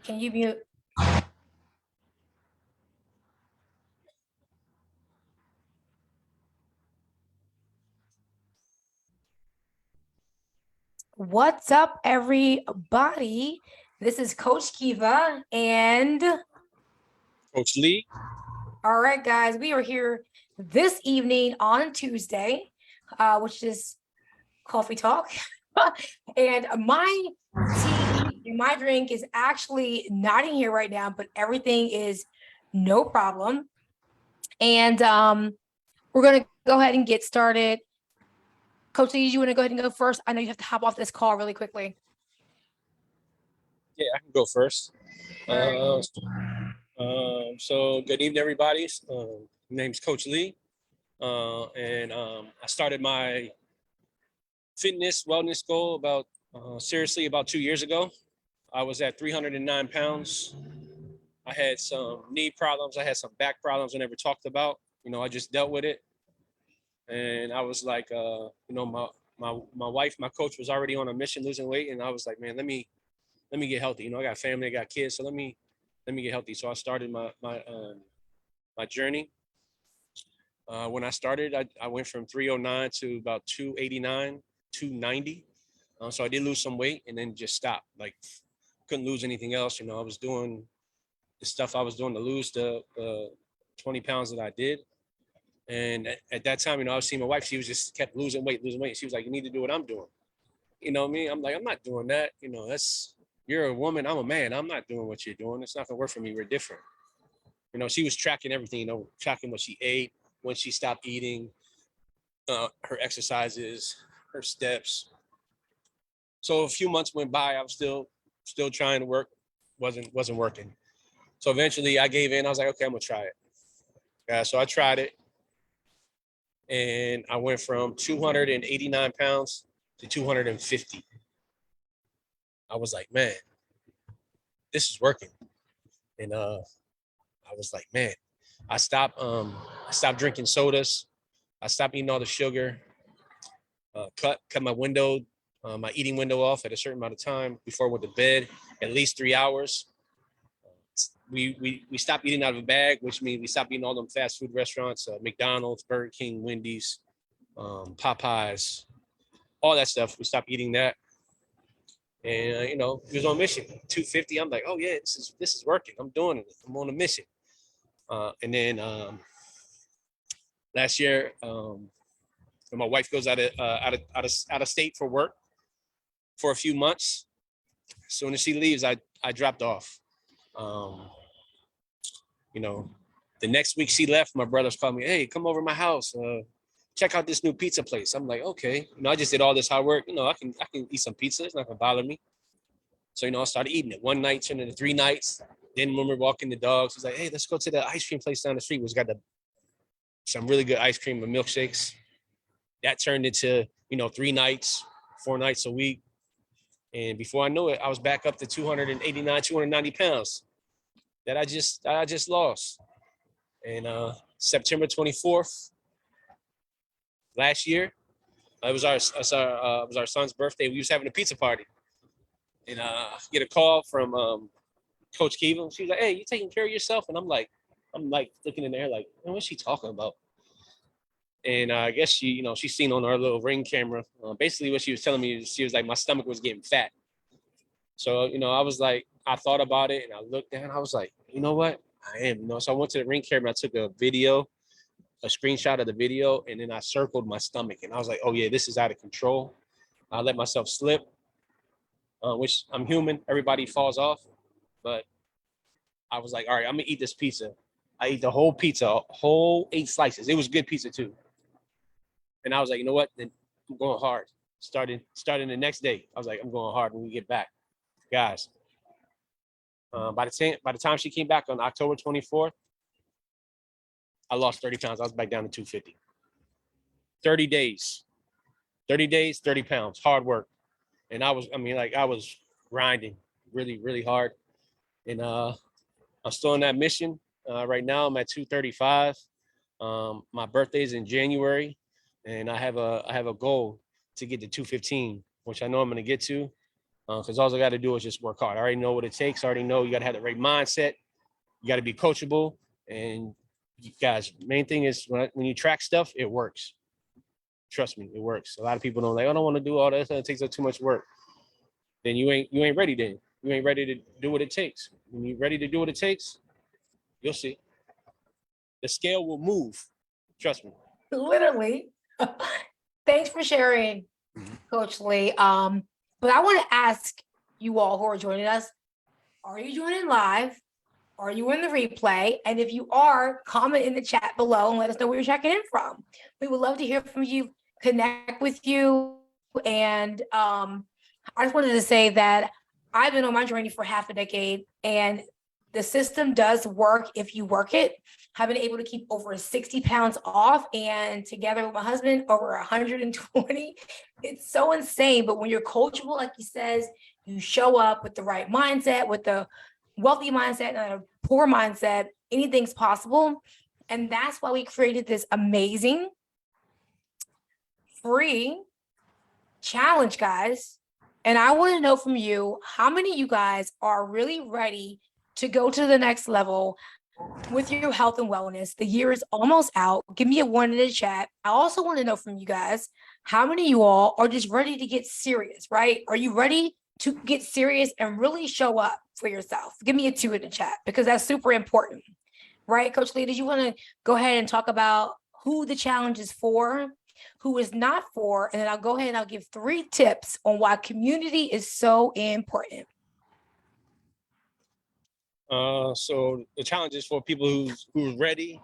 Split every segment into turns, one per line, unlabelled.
Can you mute? What's up, everybody? This is Coach Keva and
Coach Lee.
all right, guys, we are here this evening on Tuesday, which is coffee talk. And my tea and my drink is actually not in here right now, but everything is no problem. And we're gonna go ahead and get started. Coach Lee, you want to go ahead and go first? I know you have to hop off this call really quickly.
Yeah, I can go first.
All
right. So good evening, everybody. My name's Coach Lee, and I started my fitness wellness goal about 2 years ago. I was at 309 pounds. I had some knee problems. I had some back problems I never talked about. I just dealt with it, and I was like, my wife, my coach was already on a mission losing weight, and I was like, man, let me get healthy. I got family, I got kids, so let me get healthy. So I started my journey. When I started, I went from 309 to about 289, 290. So I did lose some weight and then just stopped. Like, couldn't lose anything else. I was doing the stuff I was doing to lose the 20 pounds that I did. And at that time, I was seeing my wife. She was just kept losing weight. She was like, you need to do what I'm doing. You know what I mean? I'm like, I'm not doing that. You're a woman. I'm a man. I'm not doing what you're doing. It's not going to work for me. We're different. She was tracking everything, tracking what she ate, when she stopped eating, her exercises, her steps. So a few months went by. I was still trying to work. Wasn't working. So eventually I gave in. I was like, okay, I'm going to try it. So I tried it. And I went from 289 pounds to 250. I was like, man, this is working. And I was like, man, I stopped drinking sodas. I stopped eating all the sugar. Cut my my eating window off at a certain amount of time before I went to bed, at least 3 hours. We stopped eating out of a bag, which means we stopped eating all them fast food restaurants, McDonald's, Burger King, Wendy's, Popeyes, all that stuff. We stopped eating that. And he was on mission. 250. I'm like, oh yeah, this is working. I'm doing it. I'm on a mission. And then last year, my wife goes out of state for work for a few months. As soon as she leaves, I dropped off. The next week she left, my brothers called me, hey, come over to my house. Check out this new pizza place. I'm like, okay. I just did all this hard work. I can eat some pizza. It's not gonna bother me. So, I started eating it. One night turned into 3 nights. Then when we're walking the dogs, he's like, hey, let's go to the ice cream place down the street, which got some really good ice cream and milkshakes. That turned into, 3 nights, 4 nights a week. And before I knew it, I was back up to 289, 290 pounds that I just lost. And September 24th last year, it was our son's birthday. We was having a pizza party. And get a call from Coach Keva. She was like, hey, you taking care of yourself? And I'm like looking in there like, what's she talking about? And I guess she's seen on our little Ring camera. Basically what she was telling me is she was like, my stomach was getting fat. So, I was like, I thought about it and I looked down. I was like, you know what? I am. So I went to the Ring camera. I took a screenshot of the video, and then I circled my stomach. And I was like, oh, yeah, this is out of control. I let myself slip, which I'm human. Everybody falls off. But I was like, all right, I'm going to eat this pizza. I ate the whole pizza, whole 8 slices. It was good pizza, too. And I was like, you know what? Then I'm going hard. Starting the next day, I was like, I'm going hard when we get back. Guys, by the time she came back on October 24th, I lost 30 pounds. I was back down to 250. 30 days, 30 pounds, hard work. And I was grinding really, really hard. And I'm still on that mission. Right now I'm at 235. My birthday is in January, and I have a goal to get to 215, which I know I'm going to get to. Because all I got to do is just work hard. I already know what it takes. I already know you got to have the right mindset. You got to be coachable. And you guys, main thing is when you track stuff, it works. Trust me, it works. A lot of people don't like, I don't want to do all that. It takes up too much work. Then you ain't ready then. You ain't ready to do what it takes. When you're ready to do what it takes, you'll see. The scale will move. Trust me.
Literally. Thanks for sharing, Coach Lee. But I want to ask you all who are joining us, are you joining live? Are you in the replay? And if you are, comment in the chat below and let us know where you're checking in from. We would love to hear from you, connect with you. And I just wanted to say that I've been on my journey for half a decade, and the system does work if you work it. I've been able to keep over 60 pounds off, and together with my husband, over 120. It's so insane. But when you're coachable, like he says, you show up with the right mindset, with the wealthy mindset, not a poor mindset, anything's possible. And that's why we created this amazing free challenge, guys. And I want to know from you, how many of you guys are really ready to go to the next level with your health and wellness? The year is almost out. Give me a 1 in the chat. I also want to know from you guys, how many of you all are just ready to get serious, right? Are you ready to get serious and really show up for yourself? Give me a 2 in the chat, because that's super important, right? Coach Lee, did you want to go ahead and talk about who the challenge is for, who is not for, and then I'll go ahead and I'll give 3 tips on why community is so important.
So the challenge is for people who's ready,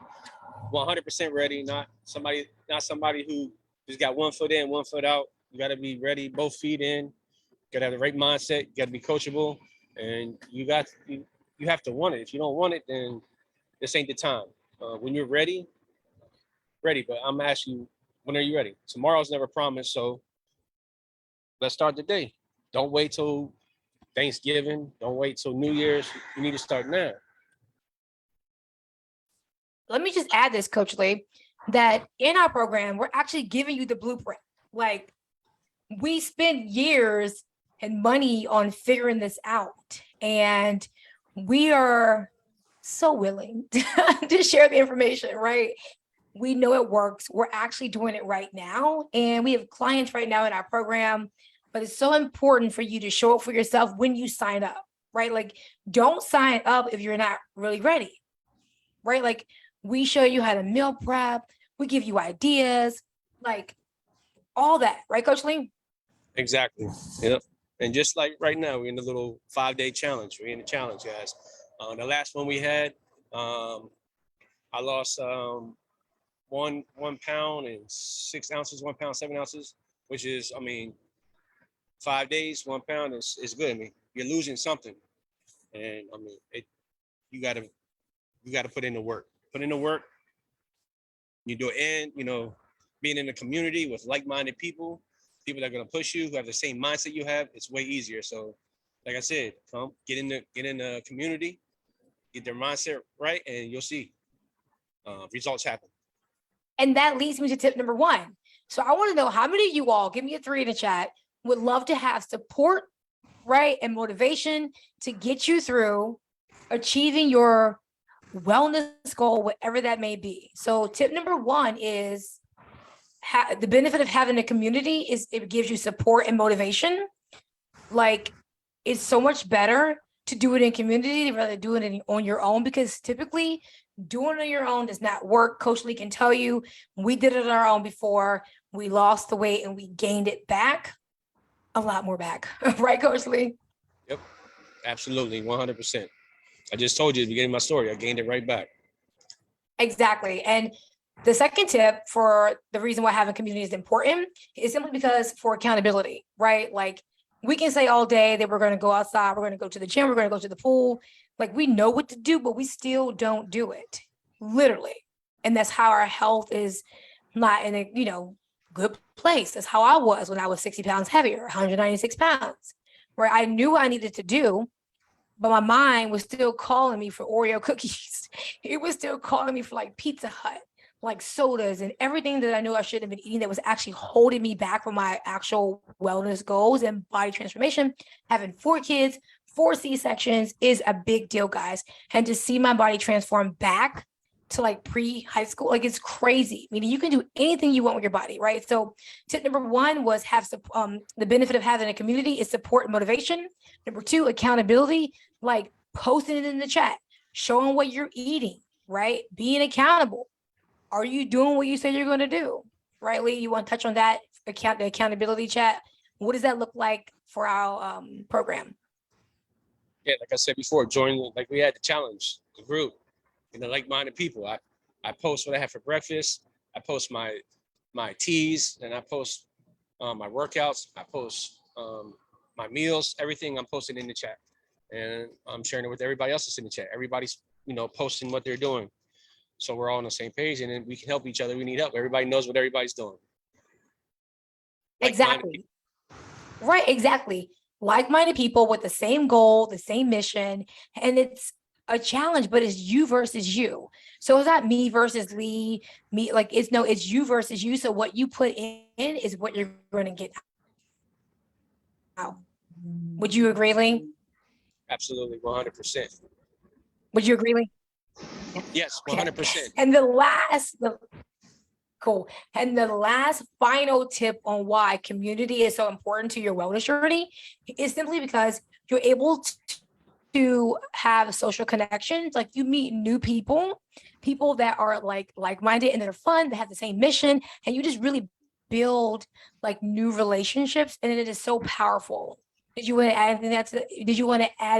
100% ready, not somebody who just got 1 foot in, 1 foot out. You got to be ready, both feet in. You got to have the right mindset. You got to be coachable, and you have to want it. If you don't want it, then this ain't the time. When you're ready. But I'm asking you, when are you ready? Tomorrow's never promised, so let's start the day. Don't wait till Thanksgiving. Don't wait till New Year's. You need to start now.
Let me just add this, Coach Lee, that in our program, we're actually giving you the blueprint. Like, we spend years and money on figuring this out, and we are so willing to share the information, right? We know it works. We're actually doing it right now, and we have clients right now in our program. But it's so important for you to show up for yourself when you sign up, right? Like, don't sign up if you're not really ready, right? Like, we show you how to meal prep. We give you ideas, like all that, right, Coach Lee?
Exactly. Yep. And just like right now, we're in the little 5-day challenge. We're in the challenge, guys. The last one we had, I lost 1 pound and 6 ounces, 1 pound, 7 ounces, which is, 5 days, 1 pound is good. You're losing something. And you gotta put in the work. Put in the work. You do it, and being in a community with like-minded people that are gonna push you, who have the same mindset you have, it's way easier. So, like I said, come get in the community, get their mindset right, and you'll see results happen.
And that leads me to tip number 1. So I want to know, how many of you all, give me a 3 in the chat, would love to have support, right, and motivation to get you through achieving your wellness goal, whatever that may be. So tip number 1 is the benefit of having a community is it gives you support and motivation. Like, it's so much better to do it in community rather than do it on your own, because typically doing it on your own does not work. Coach Lee can tell you, we did it on our own before. We lost the weight and we gained it back, a lot more back. Right, Coach Lee?
Yep, absolutely, 100%. I just told you at the beginning of my story, I gained it right back.
Exactly. And the second tip for the reason why having community is important is simply because for accountability, right? Like, we can say all day that we're going to go outside, we're going to go to the gym, we're going to go to the pool. Like, we know what to do, but we still don't do it, literally. And that's how our health is not in a, good place. That's how I was when I was 60 pounds heavier, 196 pounds, where I knew I needed to do, but my mind was still calling me for Oreo cookies. It was still calling me for like Pizza Hut. like sodas and everything that I knew I shouldn't have been eating that was actually holding me back from my actual wellness goals and body transformation. Having 4 kids, 4 C-sections is a big deal, guys. And to see my body transform back to like pre-high school, like it's crazy. Meaning you can do anything you want with your body, right? So tip number 1 was the benefit of having a community is support and motivation. Number 2, accountability, like posting it in the chat, showing what you're eating, right? Being accountable. Are you doing what you say you're going to do? Right, Lee? You want to touch on that? The accountability chat. What does that look like for our program?
Yeah, like I said before, join, like we had the challenge, the group, like-minded people. I post what I have for breakfast. I post my teas, and I post my workouts. I post my meals, everything I'm posting in the chat. And I'm sharing it with everybody else that's in the chat. Everybody's, posting what they're doing. So we're all on the same page, and then we can help each other. We need help. Everybody knows what everybody's doing.
Exactly. Right, exactly. Like-minded people with the same goal, the same mission, and it's a challenge, but it's you versus you. So it's not me versus Lee, it's you versus you. So what you put in is what you're going to get out. Would you agree, Lee?
Absolutely, 100%.
Would you agree, Lee?
Yes, 100%.
And cool. And the last final tip on why community is so important to your wellness journey is simply because you're able to have social connections. Like you meet new people that are like-minded and that are fun, that have the same mission, and you just really build like new relationships, and it is so powerful. Did you want to add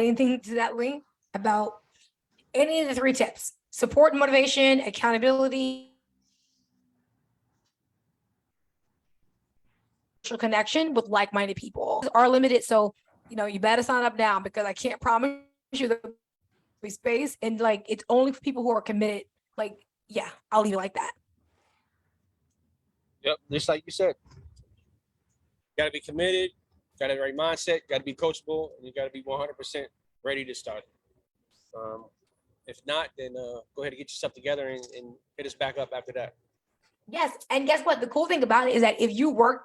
anything to that, Lee, about any of the 3 tips? Support and motivation, accountability, social connection with like-minded people are limited. So, you better sign up now, because I can't promise you the space, and like, it's only for people who are committed. Like, yeah, I'll leave it like that.
Yep, just like you said. Got to be committed, got to have the right mindset, got to be coachable, and you got to be 100% ready to start. If not, then go ahead and get yourself together and hit us back up after that.
Yes, and guess what? The cool thing about it is that if you work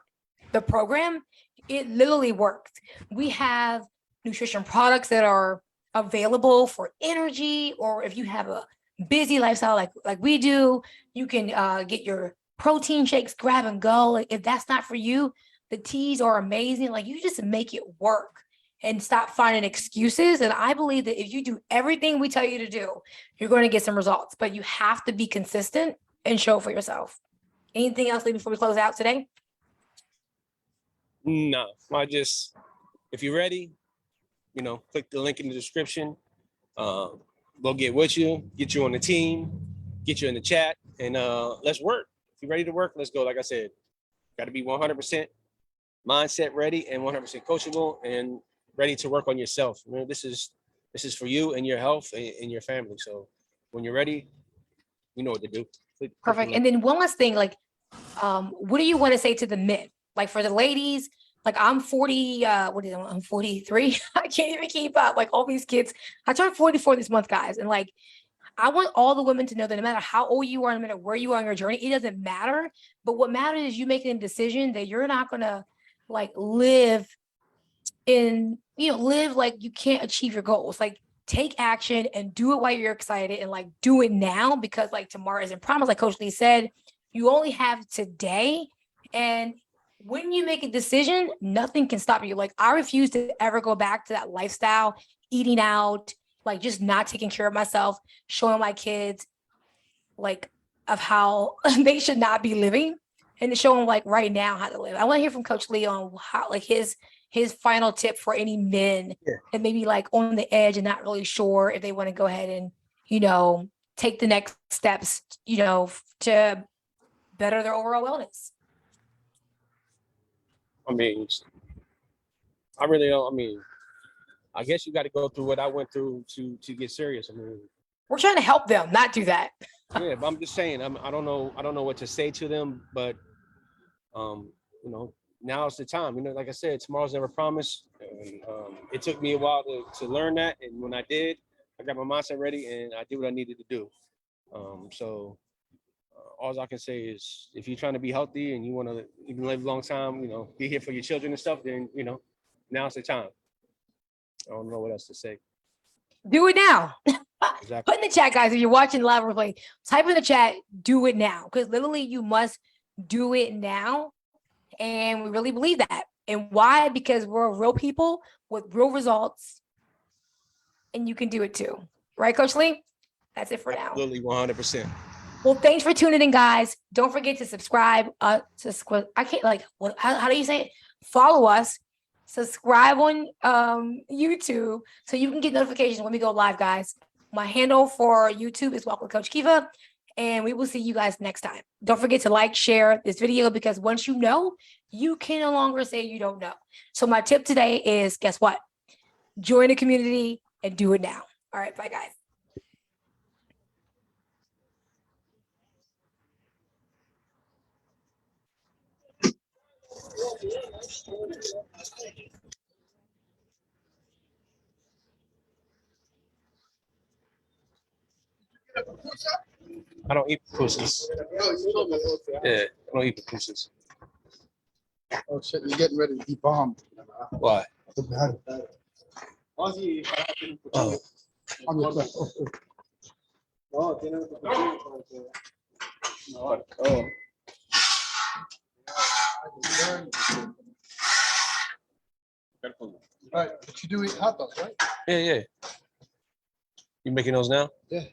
the program, it literally works. We have nutrition products that are available for energy, or if you have a busy lifestyle like we do, you can get your protein shakes, grab and go. Like, if that's not for you, the teas are amazing. Like, you just make it work and stop finding excuses. And I believe that if you do everything we tell you to do, you're going to get some results, but you have to be consistent and show for yourself. Anything else, Lee, before we close out today?
No, if you're ready, click the link in the description. We'll get with you, get you on the team, get you in the chat, and let's work. If you're ready to work, let's go. Like I said, got to be 100% mindset ready and 100% coachable and ready to work on yourself. This is for you and your health and your family. So when you're ready, you know what to do.
Perfect. And then one last thing, what do you want to say to the men? Like, for the ladies, like, I'm 40, I'm 43. I can't even keep up. Like, all these kids, I turned 44 this month, guys. And like, I want all the women to know that no matter how old you are, no matter where you are on your journey, it doesn't matter. But what matters is you making a decision that you're not going to live like you can't achieve your goals. Like, take action and do it while you're excited, and do it now, because tomorrow isn't promised. Like Coach Lee said, you only have today. And when you make a decision, nothing can stop you. Like, I refuse to ever go back to that lifestyle, eating out, just not taking care of myself, showing my kids of how they should not be living, and to show them right now how to live. I want to hear from Coach Lee on how his final tip for any men that maybe on the edge and not really sure if they want to go ahead and, take the next steps, to better their overall wellness.
I really don't. I guess you got to go through what I went through to get serious.
We're trying to help them not do that.
Yeah, but I'm just saying, I don't know what to say to them, but now's the time. Like I said, tomorrow's never promised. And, it took me a while to learn that, and when I did, I got my mindset ready and I did what I needed to do. all I can say is if you're trying to be healthy and you want to even live a long time, you know, be here for your children and stuff, then, you know, now's the time. I don't know what else to say.
Do it now.
Exactly.
Put in the chat, guys, if you're watching live replay, type in the chat, do it now. Because literally you must do it now. And we really believe that. And why? Because we're real people with real results. And you can do it too. Right, Coach Lee? That's it for now.
Absolutely, 100%.
Well, thanks for tuning in, guys. Don't forget to subscribe. I can't how do you say it? Follow us. Subscribe on YouTube so you can get notifications when we go live, guys. My handle for YouTube is Walk with Coach Keva, and we will see you guys next time. Don't forget to like, share this video, because once you know, you can no longer say you don't know. So my tip today is, guess what? Join the community and do it now. All right, bye, guys.
I don't eat pussies. Yeah, I don't eat pussies.
Oh shit, he's getting ready to be bombed.
Why?
Oh. On your left. Oh. All right, but you do eat hot dogs, right?
Yeah. You making those now?
Yeah.